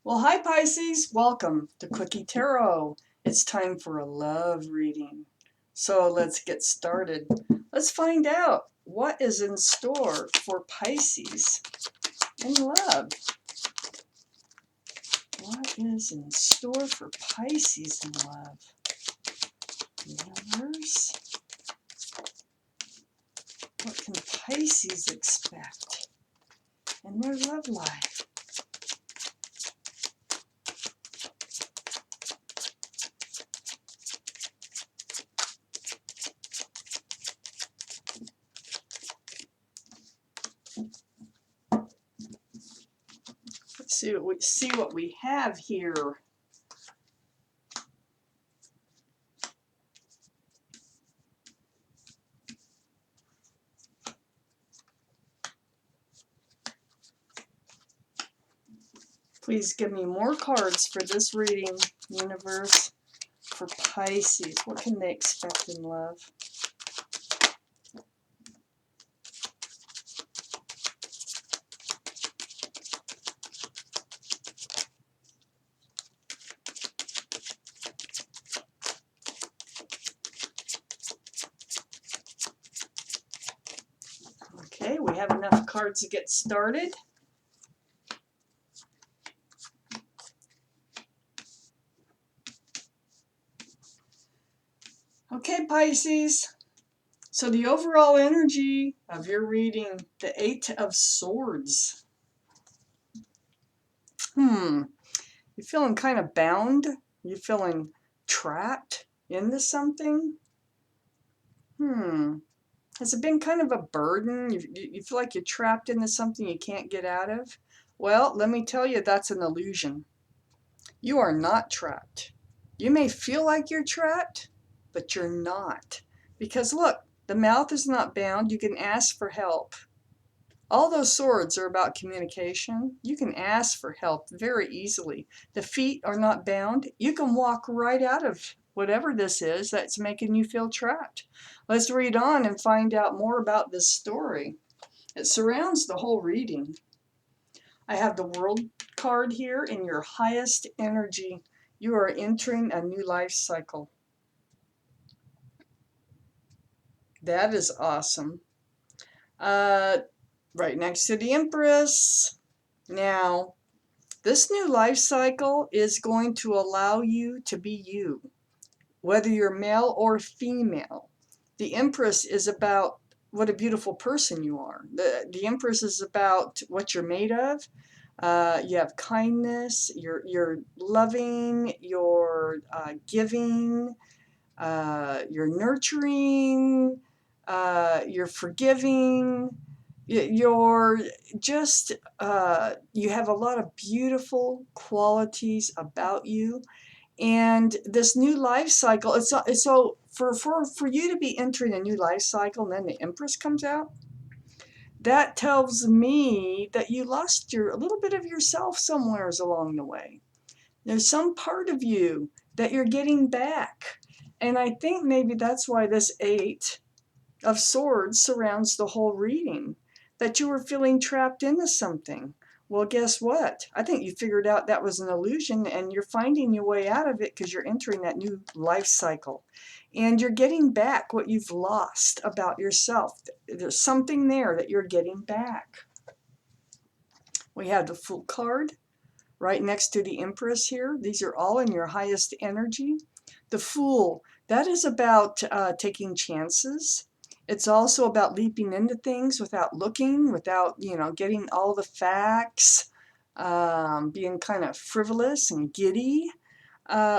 Well, hi Pisces, welcome to Quickie Tarot. It's time for a love reading. So let's get started. Let's find out what is in store for Pisces in love. What is in store for Pisces in love? Universe? What can Pisces expect in their love life? Let's see what we have here. Please give me more cards for this reading, universe, for Pisces. What can they expect in love? Okay, we have enough cards to get started. Okay, Pisces. So the overall energy of your reading, the Eight of Swords. You feeling kind of bound? You feeling trapped into something? Has it been kind of a burden? You feel like you're trapped into something you can't get out of? Well, let me tell you, that's an illusion. You are not trapped. You may feel like you're trapped, but you're not. Because look, the mouth is not bound. You can ask for help. All those swords are about communication. You can ask for help very easily. The feet are not bound. You can walk right out of whatever this is that's making you feel trapped. Let's read on and find out more about this story. It surrounds the whole reading. I have the World card here in your highest energy. You are entering a new life cycle. That is awesome. Right next to the Empress. Now, this new life cycle is going to allow you to be you, whether you're male or female. The Empress is about what a beautiful person you are. The Empress is about what you're made of. You have kindness, you're loving, you're giving, you're nurturing, you're forgiving, you're just, you have a lot of beautiful qualities about you. And this new life cycle, it's so for you to be entering a new life cycle and then the Empress comes out, that tells me that you lost a little bit of yourself somewheres along the way. There's some part of you that you're getting back. And I think maybe that's why this Eight of Swords surrounds the whole reading, that you were feeling trapped into something. Well, guess what? I think you figured out that was an illusion and you're finding your way out of it because you're entering that new life cycle. And you're getting back what you've lost about yourself. There's something there that you're getting back. We have the Fool card right next to the Empress here. These are all in your highest energy. The Fool, that is about taking chances. It's also about leaping into things without looking, without, getting all the facts, being kind of frivolous and giddy,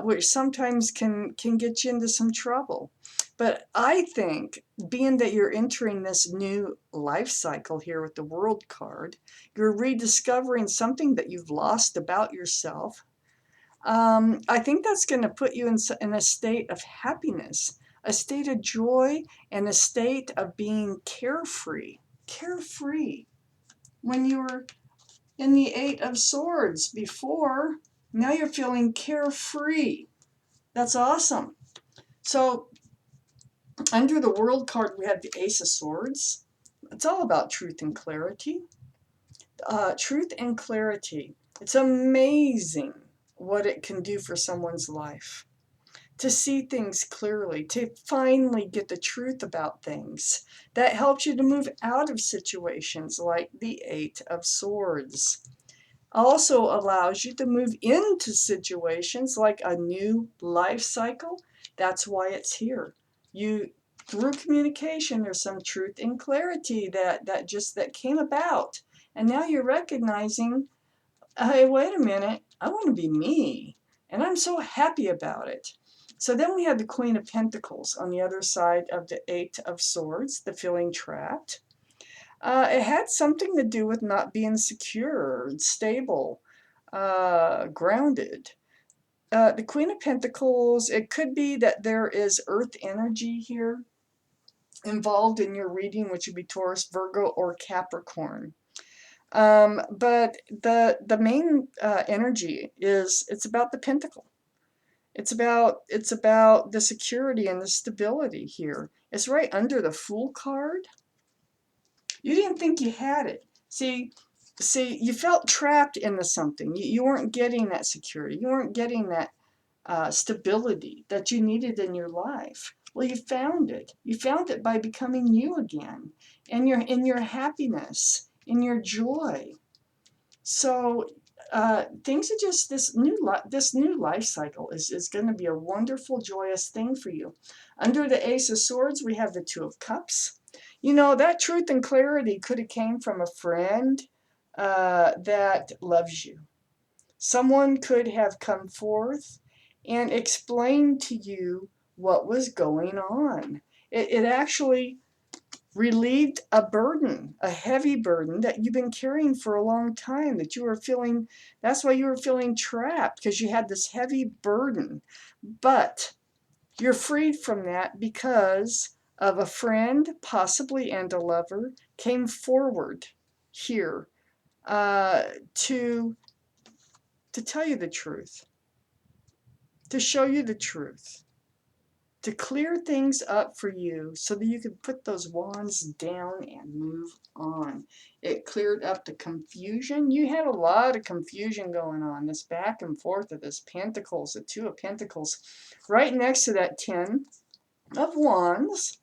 which sometimes can get you into some trouble. But I think, being that you're entering this new life cycle here with the World card, you're rediscovering something that you've lost about yourself. I think that's going to put you in a state of happiness, a state of joy, and a state of being carefree. Carefree. When you were in the Eight of Swords before, now you're feeling carefree. That's awesome. So under the World card, we have the Ace of Swords. It's all about truth and clarity. Truth and clarity. It's amazing what it can do for someone's life. To see things clearly, to finally get the truth about things. That helps you to move out of situations like the Eight of Swords. Also allows you to move into situations like a new life cycle. That's why it's here. You, through communication, there's some truth and clarity that came about. And now you're recognizing, hey, wait a minute, I want to be me. And I'm so happy about it. So then we have the Queen of Pentacles on the other side of the Eight of Swords, the feeling trapped. It had something to do with not being secure, stable, grounded. The Queen of Pentacles, it could be that there is earth energy here involved in your reading, which would be Taurus, Virgo, or Capricorn. But the main energy is, it's about the pentacle. It's about the security and the stability here. It's right under the Fool card. You didn't think you had it. See, you felt trapped into something. You weren't getting that security. You weren't getting that stability that you needed in your life. Well, you found it. You found it by becoming you again, and in your happiness, in your joy. So things are just, this new life cycle is going to be a wonderful, joyous thing for you. Under the Ace of Swords, we have the Two of Cups. You know, that truth and clarity could have came from a friend that loves you. Someone could have come forth and explained to you what was going on. It actually relieved a burden, a heavy burden that you've been carrying for a long time, that you were feeling, that's why you were feeling trapped, because you had this heavy burden. But you're freed from that because of a friend, possibly, and a lover came forward here to tell you the truth, to show you the truth, to clear things up for you so that you can put those wands down and move on. It cleared up the confusion. You had a lot of confusion going on, this back and forth of this Pentacles, the Two of Pentacles, right next to that Ten of Wands,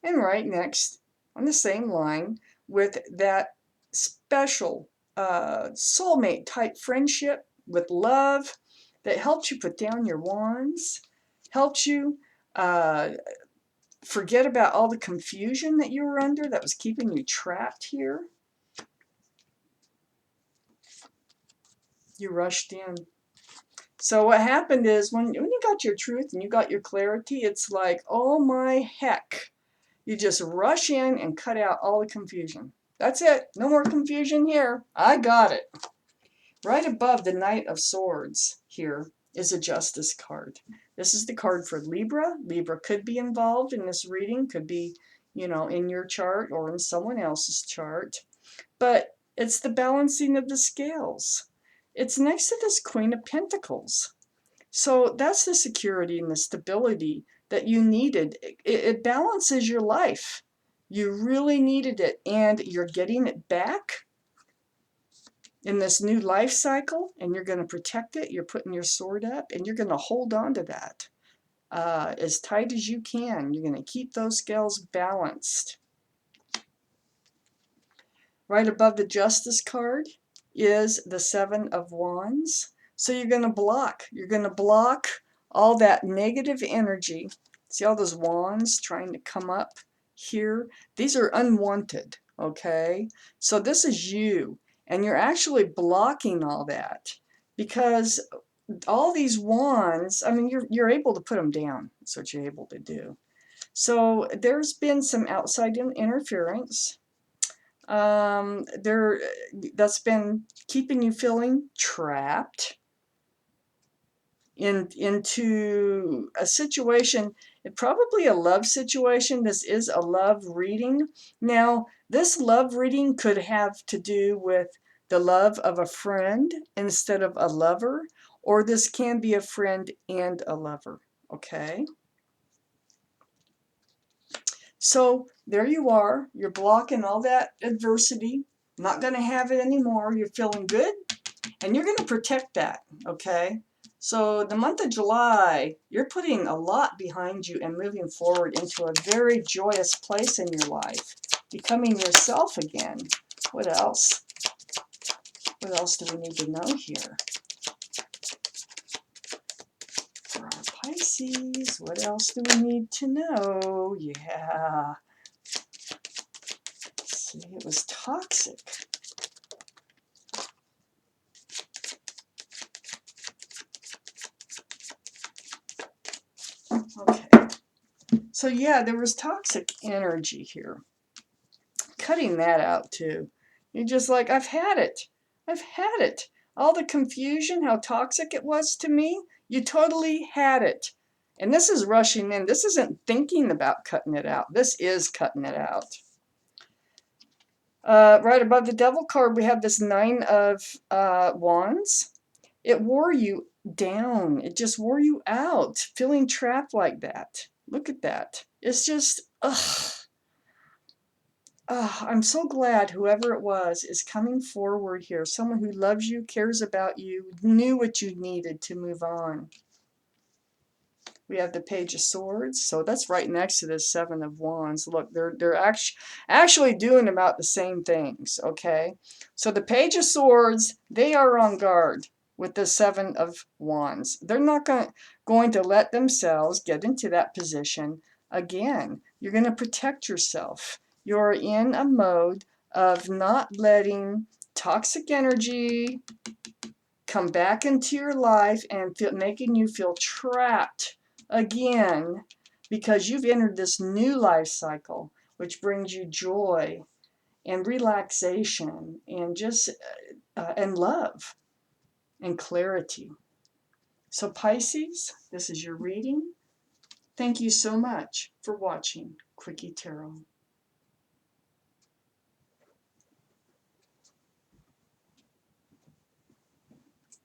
and right next on the same line with that special soulmate type friendship with love that helps you put down your wands, helps you forget about all the confusion that you were under that was keeping you trapped here. You rushed in. So what happened is when you got your truth and you got your clarity, it's like, oh my heck. You just rush in and cut out all the confusion. That's it. No more confusion here. I got it. Right above the Knight of Swords here is a Justice card. This is the card for Libra. Libra could be involved in this reading, could be, you know, in your chart or in someone else's chart. But it's the balancing of the scales. It's next to this Queen of Pentacles. So that's the security and the stability that you needed. It balances your life. You really needed it, and you're getting it back in this new life cycle, and you're going to protect it. You're putting your sword up, and you're going to hold on to that as tight as you can. You're going to keep those scales balanced. Right above the Justice card is the Seven of Wands. So you're going to block. You're going to block all that negative energy. See all those wands trying to come up here? These are unwanted, okay? So this is you, and you're actually blocking all that because all these wands, I mean, you're able to put them down. That's what you're able to do. So there's been some outside interference. That's been keeping you feeling trapped into a situation, probably a love situation. This is a love reading. Now, this love reading could have to do with the love of a friend instead of a lover, or this can be a friend and a lover, okay? So there you are. You're blocking all that adversity. Not going to have it anymore. You're feeling good. And you're going to protect that, okay? So the month of July, you're putting a lot behind you and moving forward into a very joyous place in your life, becoming yourself again. What else? What else do we need to know here? For our Pisces, what else do we need to know? Yeah. Let's see, it was toxic. Okay. So yeah, there was toxic energy here. Cutting that out too. You're just like, I've had it. I've had it. All the confusion, how toxic it was to me, you totally had it. And this is rushing in. This isn't thinking about cutting it out. This is cutting it out. Right above the devil card, we have this Nine of Wands. It wore you down. It just wore you out, feeling trapped like that. Look at that. It's just, ugh. I'm so glad whoever it was is coming forward here. Someone who loves you, cares about you, knew what you needed to move on. We have the Page of Swords, so that's right next to the Seven of Wands. Look, they're actually doing about the same things, okay? So the Page of Swords, they are on guard with the Seven of Wands. They're not going to let themselves get into that position again. You're going to protect yourself. You're in a mode of not letting toxic energy come back into your life and making you feel trapped again, because you've entered this new life cycle, which brings you joy and relaxation and just and love and clarity. So Pisces, this is your reading. Thank you so much for watching Quickie Tarot.